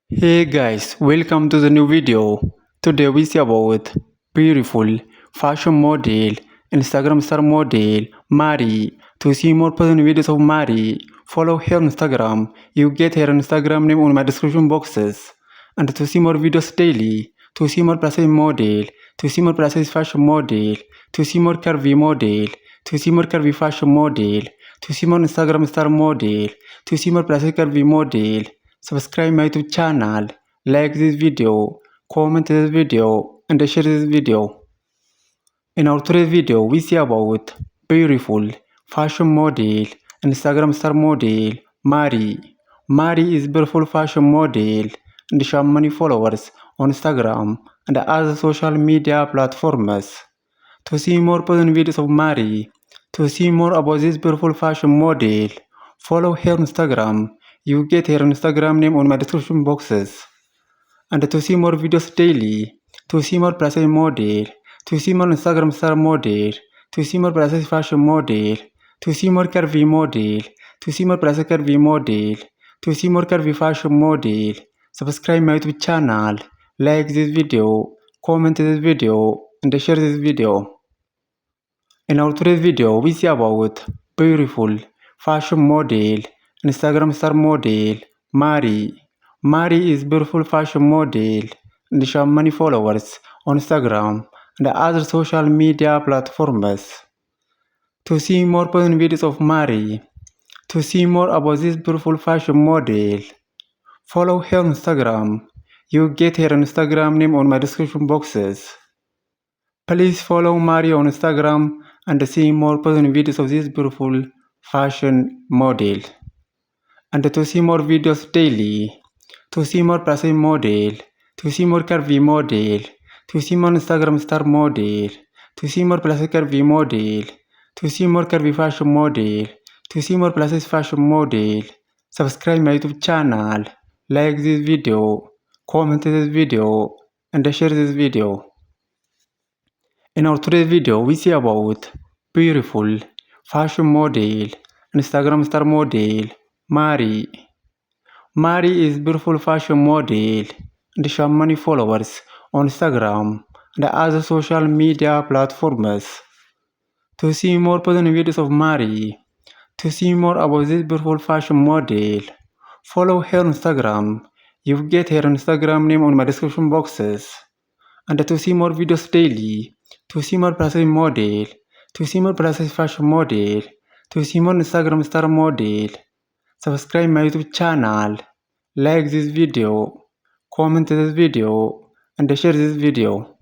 Hey guys, welcome to the new video. Today we see about beautiful fashion model, Instagram star model, Mari. To see more personal videos of Mari, follow her on Instagram. You get her Instagram name on my description boxes. And to see more videos daily, to see more plus size model, to see more plus size fashion model, to see more curvy model, to see more curvy fashion model, to see more Instagram star model, to see more plus size curvy model. Subscribe my YouTube channel, like this video, comment this video, and share this video. In our today's video, we see about beautiful fashion model, Instagram star model, Mari. Mari is beautiful fashion model and she has many followers on Instagram and other social media platforms. To see more personal videos of Mari, to see more about this beautiful fashion model, follow her on Instagram. You get her Instagram name on my description boxes. And to see more videos daily, to see more plus size model, to see more Instagram star model, to see more plus size fashion model, to see more curvy model, to see more plus size curvy model, to see more curvy fashion model, subscribe my YouTube channel, like this video, comment this video, and share this video. In our today's video, we see about beautiful fashion model, Instagram star model, Mari. Mari is beautiful fashion model and she has many followers on Instagram and other social media platforms. To see more personal videos of Mari, to see more about this beautiful fashion model, follow her on Instagram. You get her Instagram name on my description boxes. Please follow Mari on Instagram and see more personal videos of this beautiful fashion model. And to see more videos daily, to see more plus size model, to see more curvy model, to see more Instagram star model, to see more plus size curvy model, to see more curvy fashion model, to see more plus size fashion model, subscribe my YouTube channel, like this video, comment this video, and share this video. In our today's video, we see about beautiful fashion model, Instagram star model, Mari. Mari is beautiful fashion model and she has many followers on Instagram and other social media platforms. To see more personal videos of Mari, to see more about this beautiful fashion model, follow her on Instagram. You get her Instagram name on my description boxes. And to see more videos daily, to see more plus size model, to see more plus size fashion model, to see more Instagram star model, subscribe my YouTube channel, like this video, comment this video, and share this video.